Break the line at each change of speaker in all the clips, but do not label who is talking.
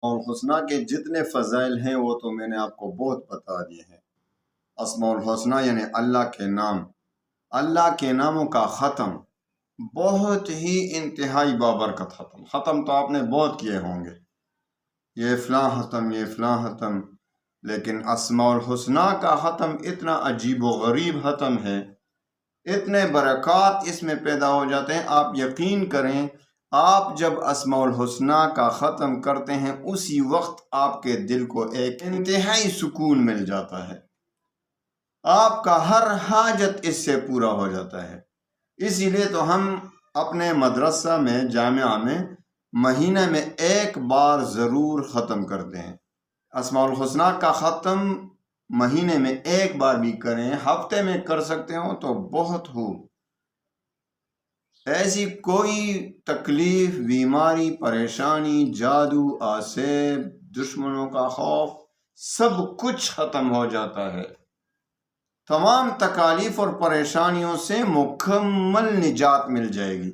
और हुस्ना के जितने फ़ज़ाइल हैं वो तो मैंने आपको बहुत बता दिए हैं। अस्माउल हुस्ना यानी अल्लाह के नाम, अल्लाह के नामों का ख़त्म बहुत ही इंतहाई बाबरकत ख़त्म। ख़त्म तो आपने बहुत किए होंगे, ये फ़लाँ ख़त्म, ये फ़लाँ ख़त्म, लेकिन अस्माउल हुस्ना का ख़त्म इतना अजीब व गरीब ख़त्म है, इतने बरक़ात इसमें पैदा हो जाते हैं। आप यकीन करें, आप जब अस्माउल हुस्ना का ख़त्म करते हैं उसी वक्त आपके दिल को एक इंतहाई सुकून मिल जाता है, आपका हर हाजत इससे पूरा हो जाता है। इसीलिए तो हम अपने मदरसा में, जामिया में महीने में एक बार ज़रूर ख़त्म करते हैं। अस्माउल हुस्ना का ख़त्म महीने में एक बार भी करें, हफ्ते में कर सकते हो तो बहुत हो। ऐसी कोई तकलीफ, बीमारी, परेशानी, जादू, आसेब, दुश्मनों का खौफ, सब कुछ ख़त्म हो जाता है। तमाम तकालीफ और परेशानियों से मुकम्मल निजात मिल जाएगी।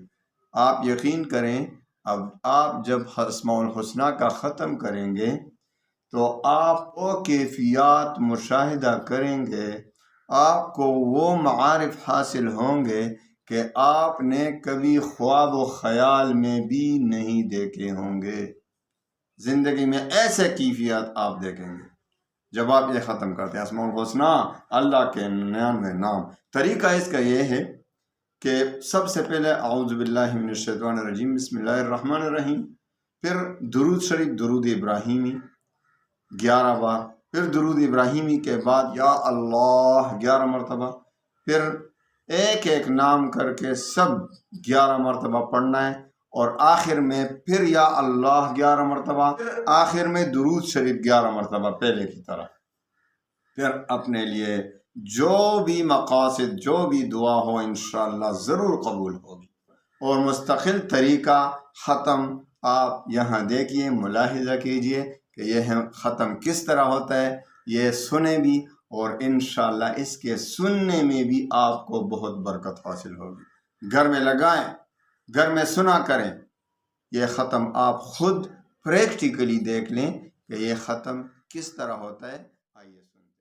आप यकीन करें, अब आप जब अस्माउल हुस्ना का ख़त्म करेंगे तो आप वो कैफियत मुशाहिदा करेंगे, आपको वो मारिफ हासिल होंगे कि आपने कभी ख्वाब व ख़याल में भी नहीं देखे होंगे। ज़िंदगी में ऐसे कैफियत आप देखेंगे जब आप ये ख़त्म करते हैं। अस्माउल हुस्ना अल्लाह के 99 नाम। तरीका इसका ये है कि सबसे पहले औज़ु बिल्लाहि मिनश शैतानिर रजीम, बिस्मिल्लाहिर रहमानिर रहीम, फिर दुरूद शरीफ, दुरूद इब्राहिमी 11 बार, फिर दुरूद इब्राहिमी के बाद या अल्लाह 11 मरतबा, फिर एक एक नाम करके सब 11 मरतबा पढ़ना है, और आखिर में फिर या अल्लाह 11 मरतबा, आखिर में दुरूद शरीफ 11 मरतबा पहले की तरह। फिर अपने लिए जो भी मकासद, जो भी दुआ हो, इंशाअल्लाह ज़रूर कबूल होगी। और मुस्तकिल तरीका ख़त्म आप यहाँ देखिए, मुलाहिज़ा कीजिए कि यह ख़त्म किस तरह होता है, ये सुने भी, और इंशाअल्लाह इसके सुनने में भी आपको बहुत बरकत हासिल होगी। घर में लगाएं, घर में सुना करें, ये ख़त्म आप खुद प्रैक्टिकली देख लें कि ये ख़त्म किस तरह होता है। आइए सुनते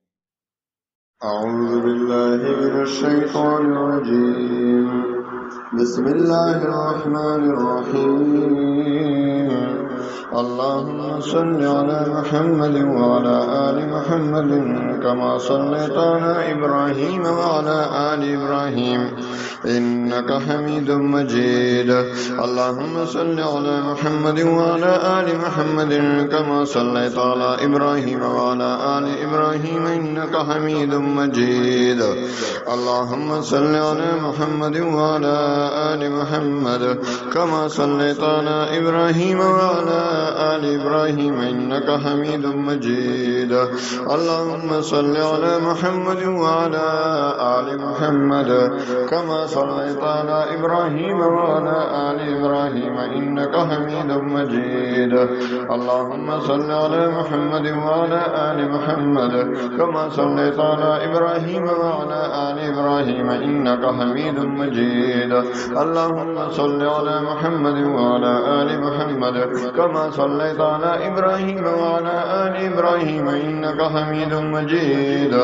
हैं। औज़ु बिल्लाहि मिनश शैतानिर रजीम, बिस्मिल्लाहिर रहमानिर रहीम। अल्लाहुम्मा सल्लि अला मुहम्मद व अला आलि मुहम्मद कमा सल्लैता अला इब्राहीम व अला आलि इब्राहीम इन्नका हमीदुम मजीद। अल्लाहुम्मा सल्लि अला मुहम्मद व अला आलि मुहम्मद कमा सल्लैता अला इब्राहीम व अला आलि इब्राहीम इन्नका हमीदुम मजीद। अल्लाहुम्मा सल्लि अला मुहम्मद व अला आलि मुहम्मद कमा सल्लैता अला इब्राहीम व अला आलि इब्राहीम इन्नका हमीदुम मजीद। अल्लाहुम्मा सल्लि अला मुहम्मद व अला आलि मुहम्मद कमा सल्लैता अला इब्राहीम व अला आलि इब्राहीम इन्नका हमीदुम मजीद। अल्लाहुम्मा सल्लि अला मुहम्मद व अला आलि मुहम्मद कमा सल्लैता अला इब्राहीम व अला आलि इब्राहीम इन्नका हमीदुम मजीद। अल्लाहुम्मा सल्लि अला मुहम्मद व अला आलि मुहम्मद कमा सल्लैता अला इब्राहीम व अला आलि इब्राहीम इन्नका हमीदुम मजीद।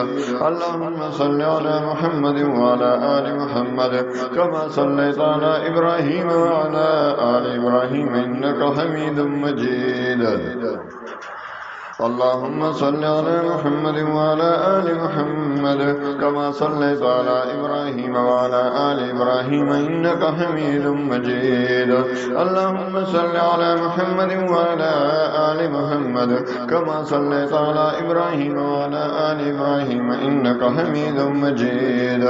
अल्लाहुम्मा सल्लि अला मुहम्मद व अला आलि मुहम्मद कमा सल्लैता अला इब्राहीम व अला आलि इब्राहीम इन्नका हमीदुम मजीद। अल्लाहुम्मा सल्लि अला मुहम्मद व अला आलि मुहम्मद कमा सल्लैता अला इब्राहीम व अला आलि इब्राहीम इन्नका हमीदुम मजीद। अल्लाहुम्मा सल्लि अला मुहम्मद व अला आलि मुहम्मद कमा सल्लैता अला इब्राहीम व अला आलि इब्राहीम इन्नका हमीदुम मजीद।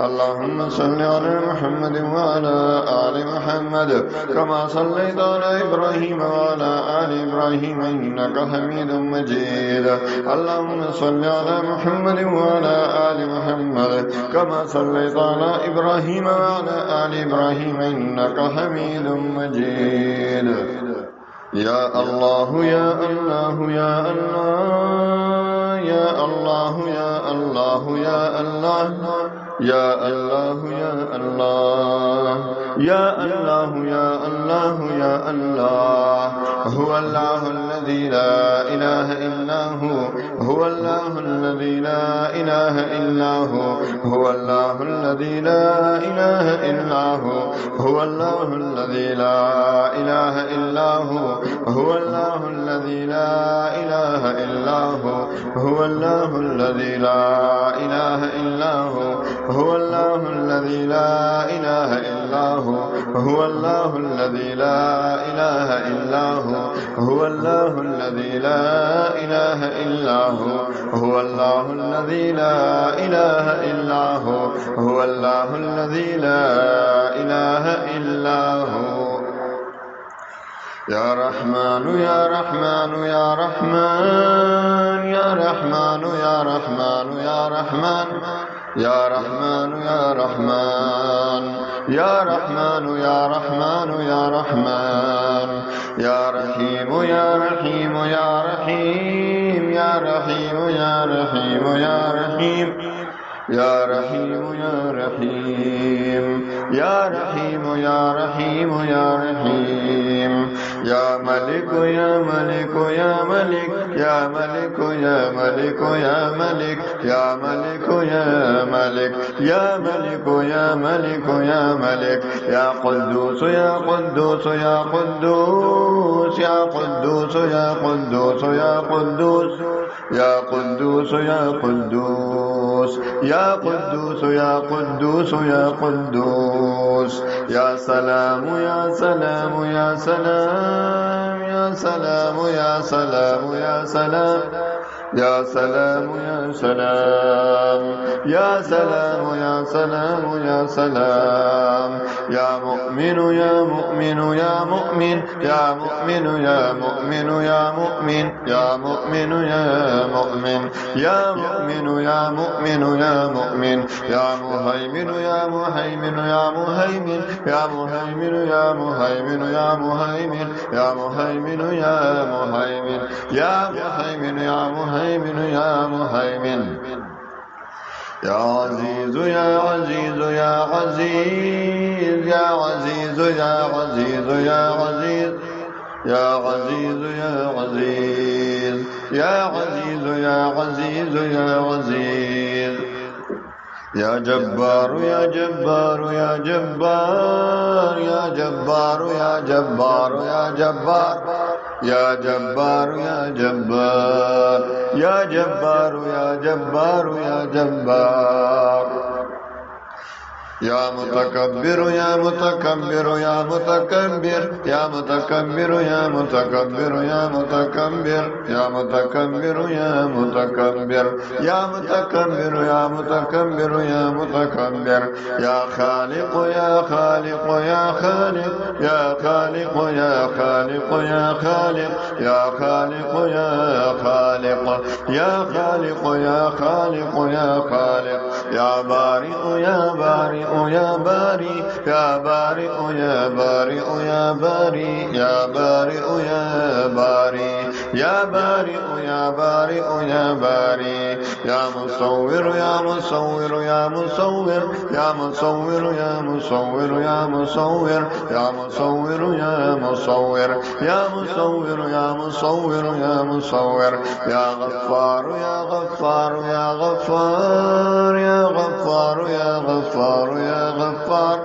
अल्लाहुम्मा सल्लि अला मुहम्मद व अला आलि मुहम्मद कमा सल्लैता अला इब्राहीम व अला आलि इब्राहीम इन्नका हमीदुम मजीद। अल्लाहुम्मा सल्लि अला मुहम्मद व अला आलि मुहम्मद कमा सल्लैता अला इब्राहीम व अला आलि इब्राहीम इन्नका हमीदुम मजीद। या अल्लाह या अल्लाह या अल्लाह या अल्लाह या अल्लाह या अल्लाह या अल्लाह या अल्लाह يا الله يا الله يا الله. هو الله الذي لا إله إلا هو، هو الله الذي لا إله إلا هو، هو الله الذي لا إله إلا هو، هو الله الذي لا إله إلا هو، هو الله الذي لا إله إلا هو، هو الله الذي لا إله إلا هو، هو الله الذي لا إله إلا هو، هو الله الذي لا إله إلا هو، هو الله الذي لا إله إلا هو، هو الله الذي لا إله إلا هو، هو الله الذي لا إله إلا هو. يا رحمن يا رحمن يا رحمن يا رحمن يا رحمن يا رحمن يا رحمن يا رحمن يا رحمن يا رحمن يا رحمن يا رحيم يا رحيم يا رحيم يا رحيم يا رحيم يا رحيم يا رحيم يا رحيم يا رحيم يا رحيم يا رحيم يا ملك يا ملك يا ملك يا ملك يا ملك يا ملك يا ملك يا ملك يا ملك يا ملك يا ملك يا قدوس يا قدوس يا قدوس يا قدوس يا قدوس يا قدوس يا قدوس يا قدوس يا قدوس يا قدوس يا قدوس يا سلام يا سلام يا سلام يا سلام يا سلام يا سلام يا سلام يا سلام يا سلام يا سلام يا سلام يا مؤمن يا مؤمن يا مؤمن يا مؤمن يا مؤمن يا مؤمن يا مؤمن يا مؤمن يا مؤمن يا مؤمن يا مؤمن يا مهيمن يا مهيمن يا مهيمن يا مهيمن يا مهيمن يا مهيمن يا مهيمن يا مهيمن يا مهيمن يا مهيمن يا مهيمن يا عزيز يا عزيز يا عزيز يا عزيز يا عزيز يا عزيز يا عزيز يا عزيز يا عزيز يا عزيز يا عزيز يا جبار يا جبار يا جبار يا جبار يا جبار يا جبار يا جبار يا جبار يا جبار يا جبار يا جبار يا متكبر يا متكبر يا متكبر يا متكبر يا متكبر يا متكبر يا متكبر يا متكبر يا متكبر يا متكبر يا متكبر يا خالق يا خالق يا خالق يا خالق يا خالق يا خالق يا خالق يا خالق يا خالق يا خالق يا خالق يا بارئ يا بارئ يا باري يا بارئ يا بارئ يا باري يا بارئ يا باري يا بارئ يا بارئ يا باري يا مصور يا مصور يا مصور يا مصور يا مصور يا مصور يا مصور يا مصور يا مصور يا مصور يا مصور يا غفار يا غفار يا غفار يا غفار يا غفار يا غفار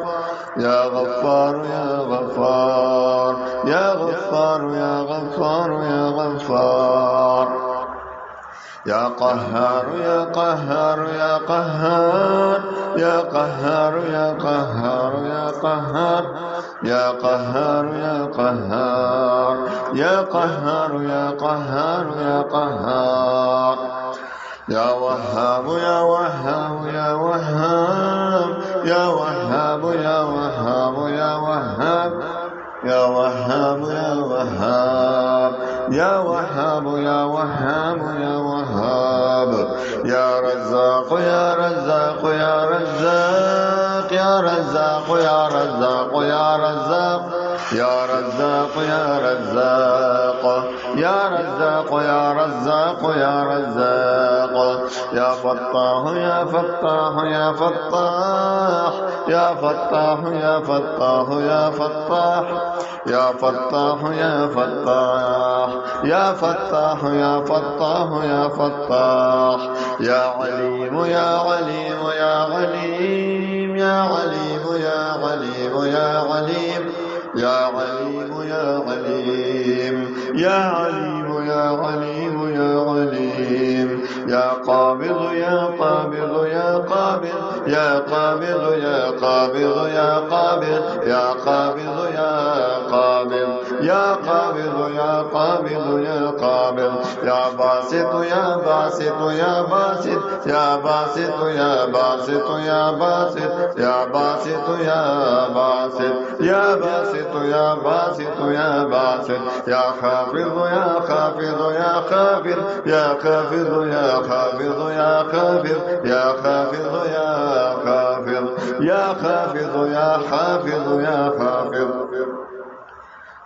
يا غفار يا غفار يا غفار يا غفار يا غفار يا قهار يا قهار يا قهار يا قهار يا قهار يا قهار يا قهار يا قهار يا قهار يا قهار يا قهار يا وهاب يا وهاب يا وهاب يا وهاب يا وهاب يا وهاب يا وهاب يا وهاب يا وهاب يا وهاب يا وهاب يا رزاق يا رزاق يا رزاق يا رزاق يا رزاق يا رزاق يا رزاق يا رزاق يا رزاق يا رزاق يا رزاق يا فتاح يا فتاح يا فتاح يا فتاح يا فتاح يا فتاح يا فتاح يا فتاح يا فتاح يا فتاح يا فتاح يا عليم يا عليم يا عليم يا عليم يا عليم يا عليم يا عليم يا عليم يا عليم يا عليم يا عليم يا قابض يا قابض يا قابض يا قابض يا قابض يا قابض يا قابض يا قابض يا قابض يا قابض يا قابض يا باسط يا باسط يا باسط يا باسط يا باسط يا باسط يا باسط يا باسط يا باسط يا باسط يا باسط يا خافض يا خافض يا خافض يا خافض يا خافض يا خافض يا خافض يا خافض يا خافض يا خافض يا خافض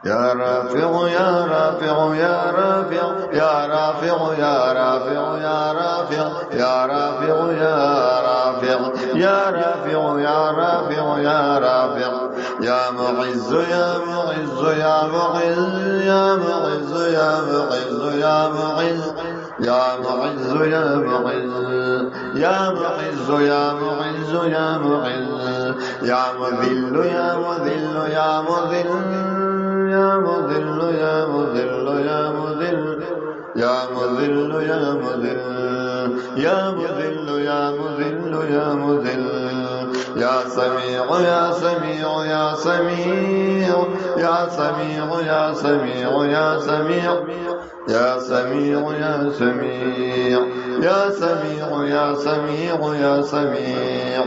يا رافع يا رافع يا رافع يا رافع يا رافع يا رافع يا رافع يا رافع يا رافع يا رافع يا رافع يا معز يا معز يا معز يا معز يا معز يا معز يا معز يا معز يا معز يا معز يا معز يا مذل يا مذل يا مذل يا مذل يا مذل يا مذل يا مذل يا مذل يا مذل يا مذل يا مذل يا سميع يا سميع يا سميع يا سميع يا سميع يا سميع يا سميع يا سميع يا سميع يا سميع يا سميع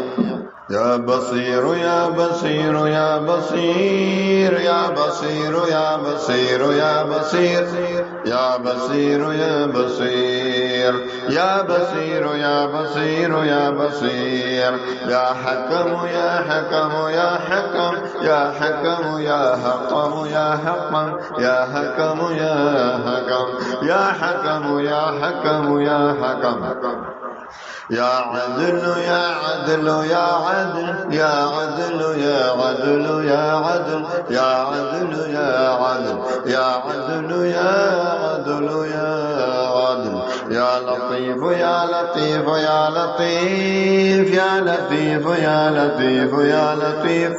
يا بصير يا بصير يا بصير يا بصير يا بصير يا بصير يا بصير يا بصير يا بصير يا بصير يا بصير يا حكم يا حكم يا حكم يا حكم يا حكم يا حكم يا حكم يا حكم يا حكم يا حكم يا حكم يا عدل يا عدل يا عدل يا عدل يا عدل يا عدل يا عدل يا عدل يا عدل يا عدل يا عدل يا لطيف يا لطيف يا لطيف يا لطيف يا لطيف يا لطيف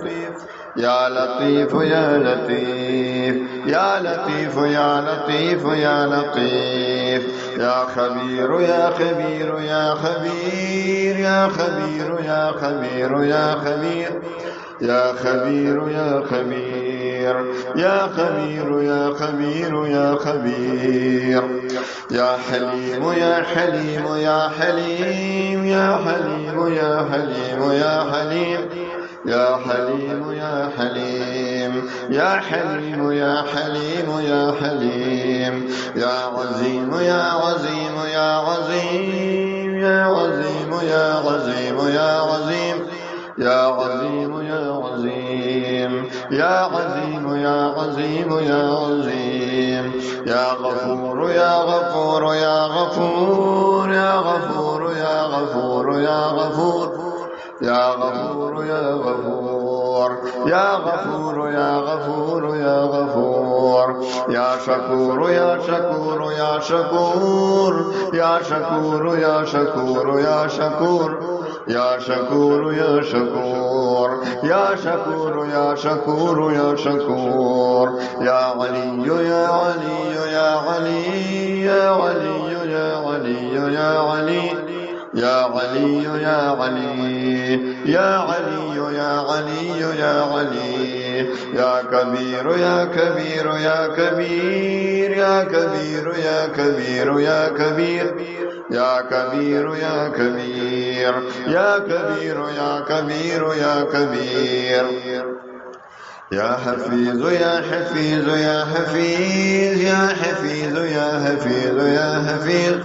يا لطيف يا لطيف يا لطيف يا لطيف يا لطيف يا خبير يا خبير يا خبير يا خبير يا خبير يا خبير يا خبير يا خبير يا خبير يا خبير يا خبير يا حليم يا حليم يا حليم يا حليم يا حليم يا حليم يا حليم يا حليم يا حليم يا حليم يا حليم يا عظيم يا عظيم يا عظيم يا عظيم يا عظيم يا عظيم يا عظيم يا عظيم يا عظيم يا عظيم يا عظيم يا غفور يا غفور يا غفور يا غفور يا غفور يا غفور يا غفور يا غفور يا غفور يا غفور يا غفور يا شكور يا شكور يا شكور يا شكور يا شكور يا شكور يا شكور يا شكور يا شكور يا شكور يا شكور يا علي يا علي يا علي يا علي يا علي يا علي يا علي يا علي يا علي يا علي يا علي يا كبير يا كبير يا كبير يا كبير يا كبير يا كبير يا كبير يا كبير يا كبير يا كبير يا كبير يا حفيظ يا حفيظ يا حفيظ يا حفيظ يا حفيظ يا حفيظ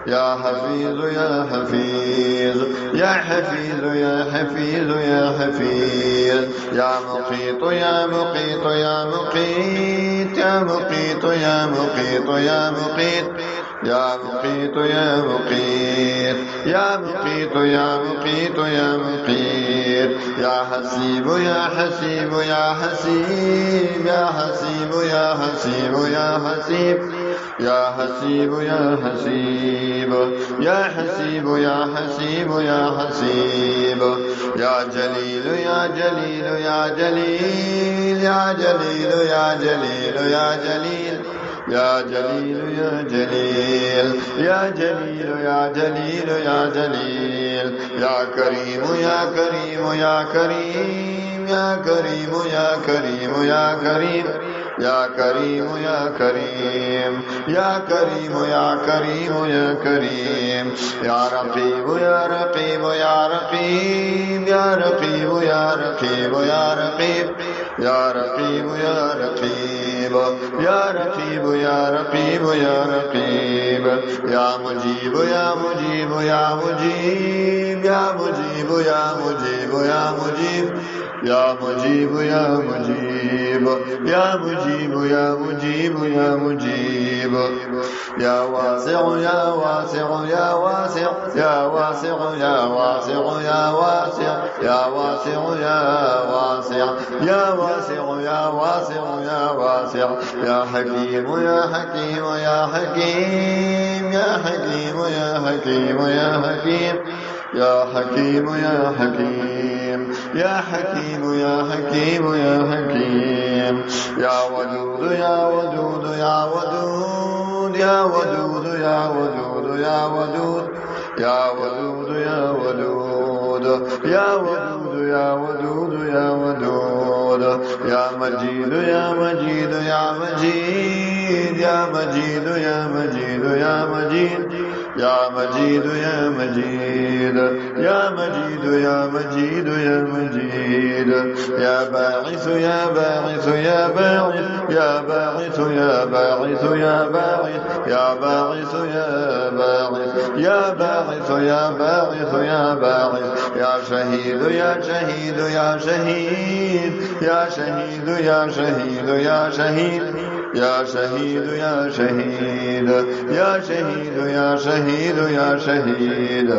يا حفيظ يا حفيظ يا حفيظ يا حفيظ يا حفيظ يا مقيت يا مقيت يا مقيت يا مقيت يا مقيت يا مقيت يا مقيت يا مقيت يا مقيت يا مقيت يا مقيت يا حسيب يا حسيب يا حسيب يا حسيب يا حسيب يا حسيب يا حسيب يا حسيب يا حسيب يا حسيب يا حسيب يا جليل يا جليل يا جليل يا جليل يا جليل يا جليل يا جليل يا جليل يا جليل يا جليل يا جليل يا كريم يا كريم يا كريم يا كريم يا كريم يا كريم يا كريم يا كريم يا كريم يا كريم يا كريم يا رقيب يا رقيب يا رقيب يا رقيب يا رقيب يا رقيب يا رقيب يا رقيب يا رقيب يا رقيب يا رقيب يا مجيب يا مجيب يا مجيب يا مجيب يا مجيب يا مجيب يا مجيب يا مجيب يا مجيب يا مجيب يا مجيب يا واسع يا واسع يا واسع يا واسع يا واسع يا واسع يا واسع يا واسع يا واسع يا واسع يا واسع يا حكيم يا حكيم يا حكيم يا حكيم يا حكيم يا حكيم يا حكيم يا حكيم يا حكيم يا حكيم يا حكيم يا ودود يا ودود يا ودود يا ودود يا ودود يا ودود يا ودود يا ودود يا ودود يا ودود يا ودود يا مجيد يا مجيد يا مجيد يا مجيد يا مجيد يا مجيد يا مجيد يا مجيد يا مجيد يا مجيد يا مجيد يا باعث يا باعث يا باعث يا باعث يا باعث يا باعث يا باعث يا باعث يا باعث يا باعث يا باعث يا شهيد يا شهيد يا شهيد يا شهيد يا شهيد يا شهيد يا شهيد يا شهيد يا شهيد يا شهيد يا شهيد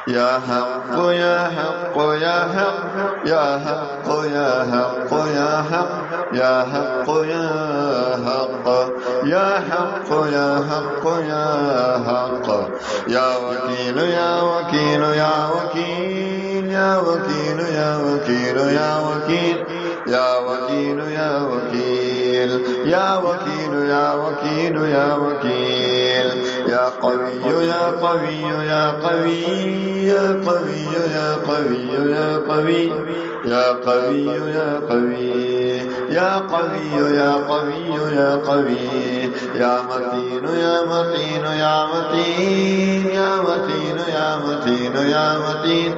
يا حق يا حق يا حق يا حق يا حق يا حق يا حق يا حق يا حق يا حق يا حق يا وكيل يا وكيل يا وكيل يا وكيل يا وكيل يا وكيل يا وكيل يا وكيل يا وكيل يا وكيل يا وكيل يا قوي يا قوي يا قوي يا قوي يا قوي يا قوي يا قوي يا قوي يا قوي يا قوي يا قوي يا متين يا متين يا متين يا متين يا متين يا متين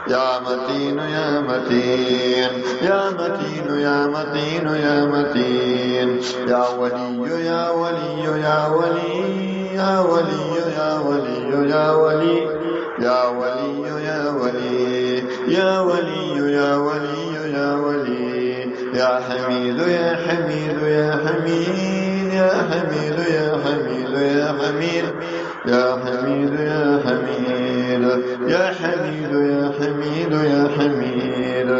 يا متين يا متين يا متين يا متين يا متين يا ولي يا ولي يا ولي يا ولي يا ولي يا ولي يا ولي يا ولي يا ولي يا ولي يا ولي يا حميد يا حميد يا حميد يا حميد يا حميد يا حميد يا حميد يا حميد يا حميد يا حميد يا حميد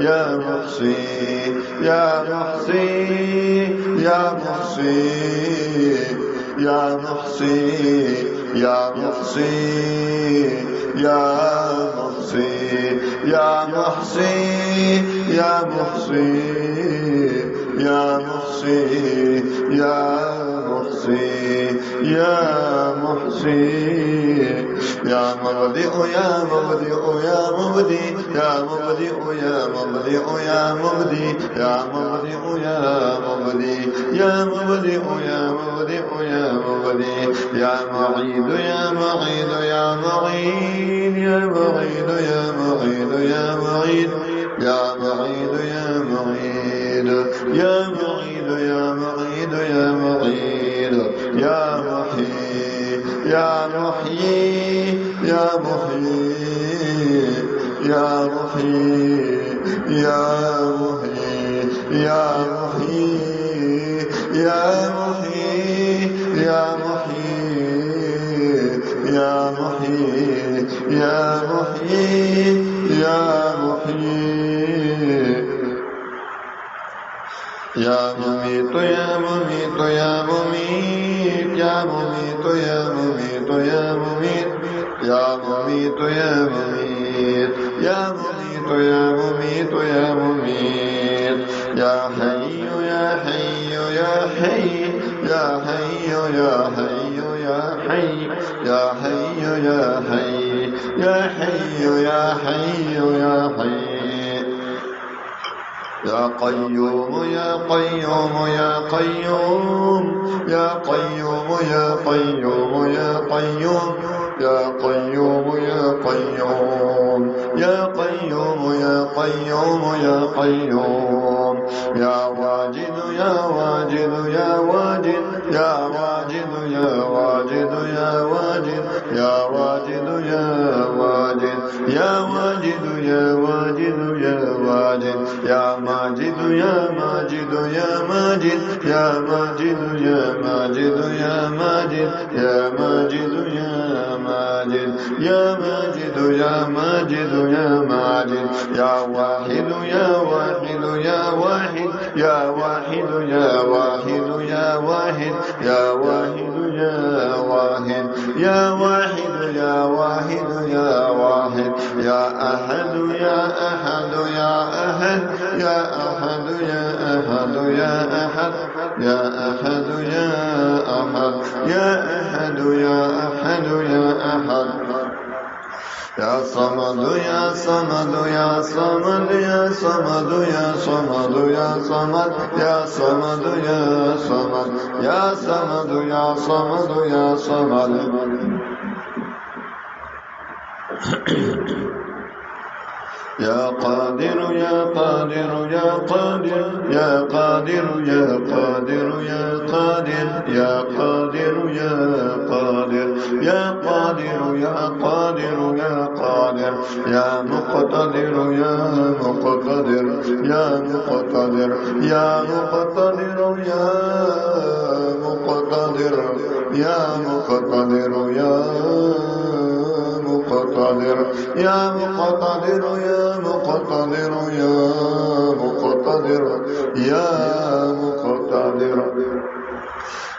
يا محصي يا محصي يا محصي يا محصي يا محصي يا محصي يا محصي يا محصي يا محصي يا محصي يا محصي يا مبدئ يا مبدئ يا مبدئ يا مبدئ يا مبدئ يا مبدئ يا مبدئ يا مبدئ يا مبدئ يا مبدئ يا مبدئ يا معيد يا معيد يا معيد يا معيد يا معيد يا معيد يا معيد يا معيد يا معيد يا معيد يا معيد يا محيي يا محيي يا محيي يا محيي يا محيي يا محيي يا محيي يا محيي يا محيي يا محيي يا محيي يا مميت يا مميت يا مميت يا مميت يا مميت يا مميت يا مميت يا مميت يا مميت يا مميت يا مميت يا حي يا حي يا حي يا حي يا حي يا حي يا حي يا حي يا حي يا حي يا حي يا قيوم يا قيوم يا قيوم يا قيوم يا قيوم يا قيوم يا قيوم يا قيوم يا قيوم يا قيوم يا قيوم يا واجد يا واجد يا واجد يا واجد يا واجد يا واجد يا واجد يا واجد يا واجد يا واجد يا واجد يا ماجد يا ماجد يا ماجد يا ماجد يا ماجد يا ماجد يا ماجد يا ماجد يا ماجد يا ماجد يا ماجد يا واحد يا واحد يا واحد يا واحد يا واحد يا واحد يا واحد يا واحد يا واحد يا واحد يا واحد يا أحد يا أحد يا أحد يا أحد يا أحد يا أحد يا أحد يا أحد يا أحد يا أحد يا أحد يا صمد يا صمد يا صمد يا صمد يا صمد يا صمد يا صمد يا صمد يا صمد يا صمد يا صمد يا قادر يا قادر يا قادر يا قادر يا قادر يا قادر يا قادر يا قادر يا قادر يا قادر يا قادر يا مقتدر يا مقتدر يا مقتدر يا مقتدر يا مقتدر يا مقتدر يا مقتدر يا مقتدر يا مقتدر يا مقتدر يا مقتدر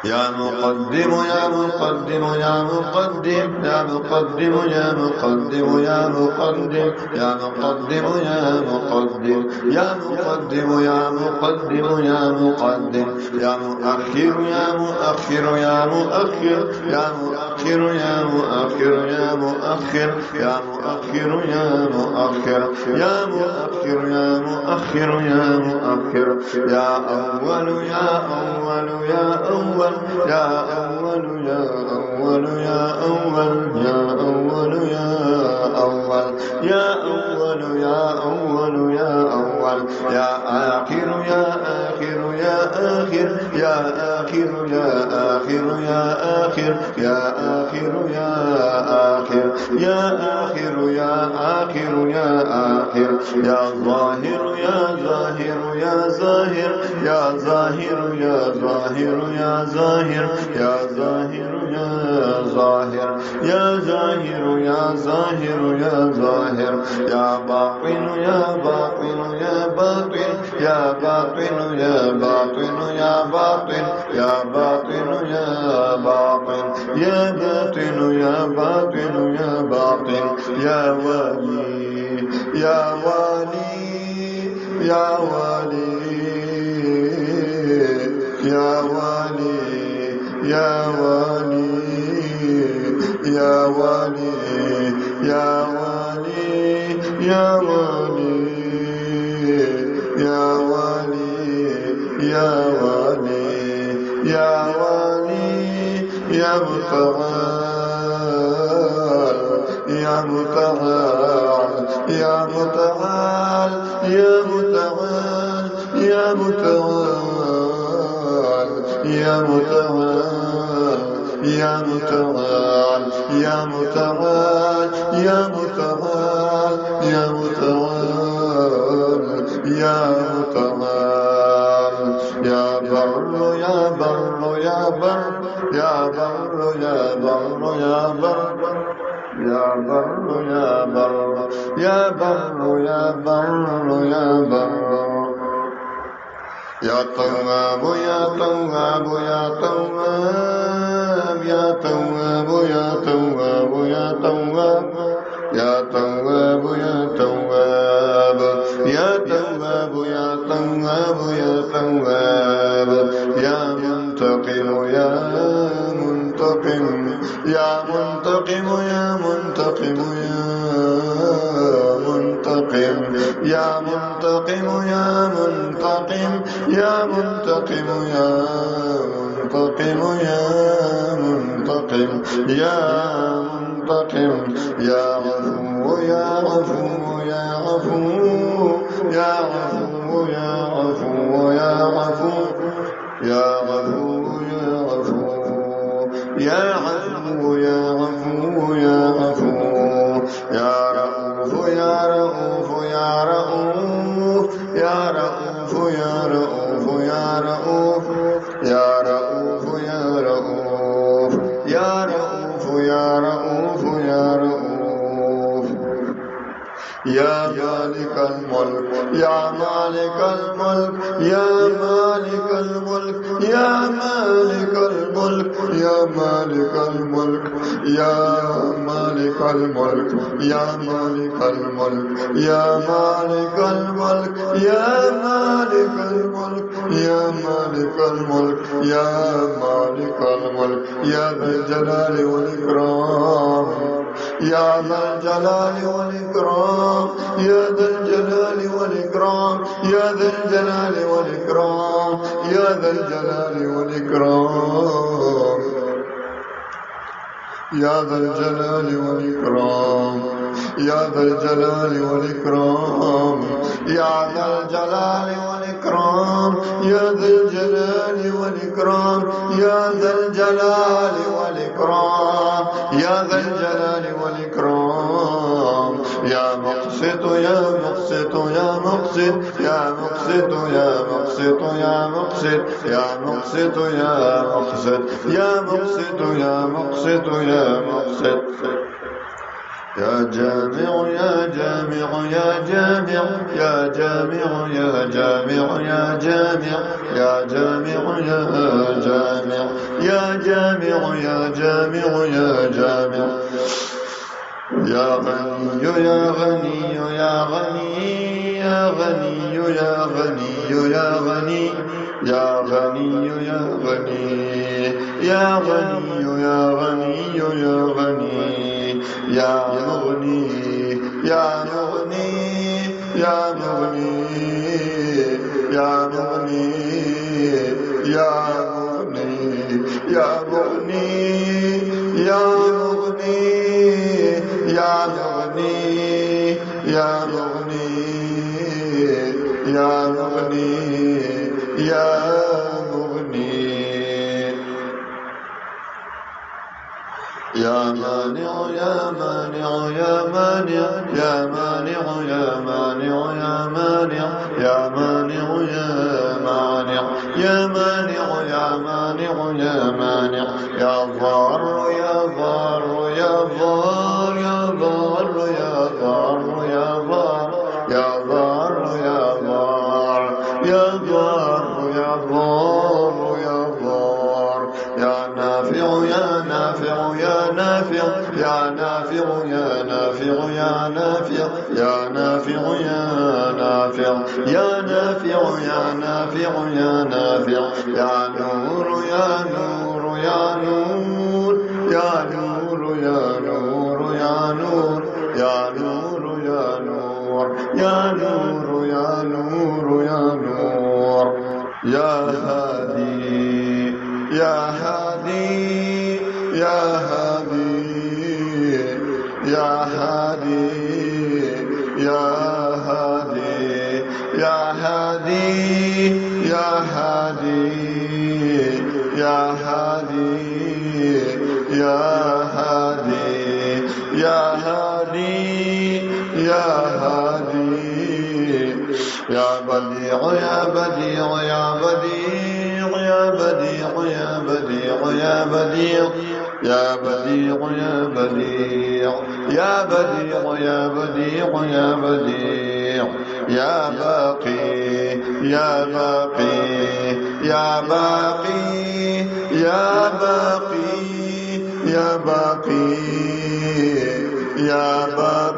يا مقدم يا مقدم يا مقدم يا مقدم يا مقدم يا مقدم يا مقدم يا مقدم يا مقدم يا مقدم يا مقدم يا مؤخر يا مؤخر يا مؤخر يا مؤخر يا مؤخر يا مؤخر يا مؤخر يا مؤخر يا مؤخر يا مؤخر يا مؤخر يا أول يا أول يا أول يا أول يا أول يا أول يا أول يا أول يا أول يا أول يا أول يا آخر يا آخر يا آخر يا آخر يا آخر يا آخر يا آخر يا آخر يا آخر يا آخر يا آخر يا ظاهر يا ظاهر يا ظاهر يا ظاهر يا ظاهر يا ظاهر يا ظاهر يا ظاهر يا ظاهر يا ظاهر يا ظاهر يا باطن يا باطن يا باطن يا باطن يا باطن يا باطن يا باطن يا باطن يا باطن يا باطن يا باطن يا والي يا والي يا والي يا والي يا والي يا والي يا والي يا والي يا والي يا والي يا والي يا متعال يا متعال يا متعال يا متعال يا متعال يا متعال يا متعال يا متعال يا متعال يا متعال يا متعال يا بر يا بر يا بر يا بر يا بر يا بر يا بر يا بر يا بر يا بر يا بر يا تواب يا تواب يا تواب يا تواب يا تواب يا تواب يا تواب يا تواب يا تواب يا تواب يا تواب يا منتقم يا منتقم يا منتقم يا منتقم يا منتقم يا منتقم يا منتقم يا منتقم يا منتقم يا منتقم يا منتقم يا عفو يا عفو يا عفو يا عفو يا عفو يا عفو يا عفو يا عفو يا عفو يا عفو يا عفو يا رؤوف يا رؤوف يا رؤوف يا رؤوف يا رؤوف يا رؤوف يا رؤوف يا رؤوف يا رؤوف يا رؤوف يا رؤوف يا مالك الملك يا مالك الملك يا مالك الملك يا مالك الملك يا مالك الملك يا مالك الملك يا مالك الملك يا مالك الملك يا مالك الملك يا مالك الملك يا مالك الملك يا ذا الجلال والإكرام يا ذا الجلال والإكرام يا ذا الجلال والإكرام يا ذا الجلال والإكرام يا ذا الجلال والإكرام يا ذا الجلال والإكرام يا ذا الجلال والإكرام يا ذا الجلال والإكرام يا ذا الجلال والإكرام يا ذا الجلال والإكرام يا ذا الجلال والإكرام يا مقسط يا مقسط يا مقسط يا مقسط يا مقسط يا مقسط يا مقسط يا مقسط يا مقسط يا مقسط يا مقسط يا جامع يا جامع يا جامع يا جامع يا جامع يا جامع يا جامع يا جامع يا جامع يا جامع يا جامع يا غني يا غني يا غني يا غني يا غني يا غني يا غني يا غني يا غني يا غني يا غني يا مغني يا مغني يا مغني يا مغني يا مغني يا مغني يا مغني يا مغني يا مغني يا مغني يا مغني يا مانع يا مانع يا مانع يا مانع يا مانع يا مانع يا مانع يا مانع يا مانع يا مانع يا مانع يا ضار يا ضار يا ضار يا ضار يا ضار يا ضار يا ضار يا ضار يا ضار يا ضار يا ضار يا نافع يا نافع يا نافع يا نافع يا نافع يا نافع يا نافع يا نافع يا نافع يا نافع يا نافع يا نور يا نور يا نور يا نور يا نور يا نور يا نور يا نور يا نور يا نور يا نور يا هادي يا هادي يا هادي يا هادي يا هادي يا هادي يا هادي يا هادي يا هادي يا بديع يا بديع يا بديع يا بديع يا بديع يا بديع يا بديع يا بديع يا بديع يا بديع يا باقي يا باقي يا باقي يا باقي يا باقي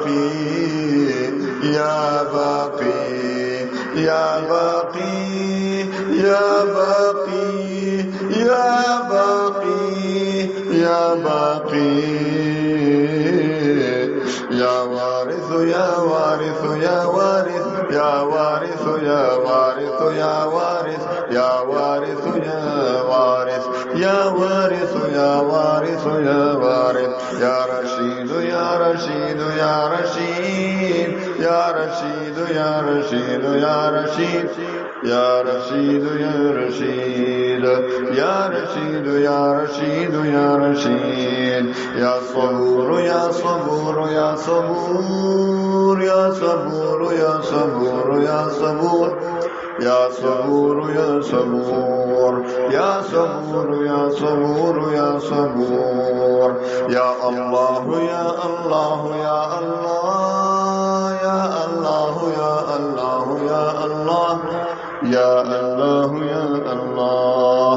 يا باقي يا باقي يا باقي يا باقي يا باقي يا باقي يا وارث يا وارث يا وارث يا وارث يا وارث يا وارث يا وارث يا وارث يا وارث يا وارث يا وارث يا رشيد يا رشيد يا رشيد يا رشيد يا رشيد يا رشيد يا رشيد يا رشيد يا رشيد يا رشيد يا رشيد يا صبور يا صبور يا صبور يا صبور يا صبور يا صبور يا صبور يا صبور يا صبور يا صبور يا صبور يا الله يا الله يا الله يا الله يا الله يا الله يا الله يا الله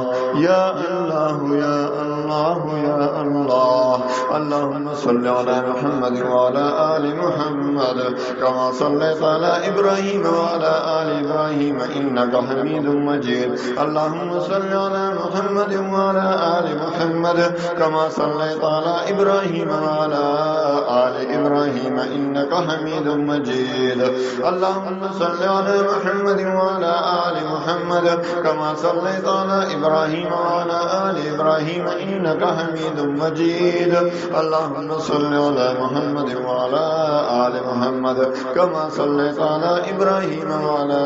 يا الله يا الله يا الله اللهم صل على محمد وعلى آل محمد كما صليت على إبراهيم وعلى آل إبراهيم إنك حميد مجيد اللهم صل على محمد وعلى آل محمد كما صليت على إبراهيم وعلى آل إبراهيم إنك حميد مجيد اللهم صل على محمد وعلى آل محمد كما صليت على إبراهيم وعلى آل إبراهيم إنك حميد مجيد اللهم صل على محمد وعلى آل محمد كما صليت على إبراهيم وعلى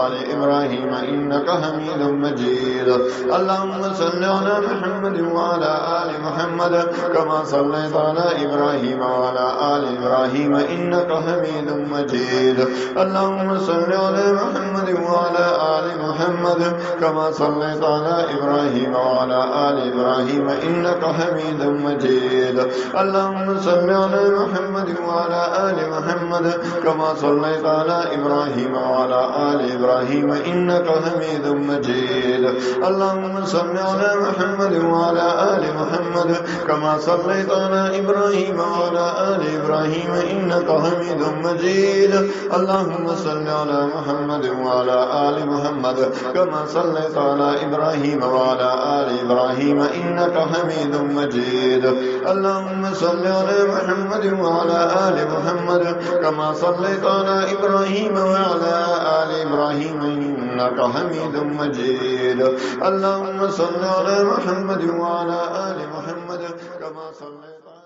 آل إبراهيم إنك حميد مجيد اللهم صل على محمد وعلى آل محمد كما صليت على إبراهيم وعلى آل إبراهيم إنك حميد مجيد اللهم صل على محمد وعلى آل محمد كما صليت على إبراهيم وعلى آل إبراهيم إنك حميد مجيد اللهم صل على محمد وعلى آل محمد كما صليت على إبراهيم وعلى آل إبراهيم إنك حميد مجيد اللهم صل على محمد وعلى آل محمد كما صليت على إبراهيم وعلى آل إبراهيم إنك حميد مجيد اللهم صل على محمد وعلى آل محمد كما صليت على إبراهيم وعلى آل إبراهيم إنك حميد مجيد اللهم صل على محمد وعلى آل محمد كما صليت على إبراهيم وعلى آل إبراهيم إنك حميد مجيد اللهم صل على محمد وعلى آل محمد كما صليت على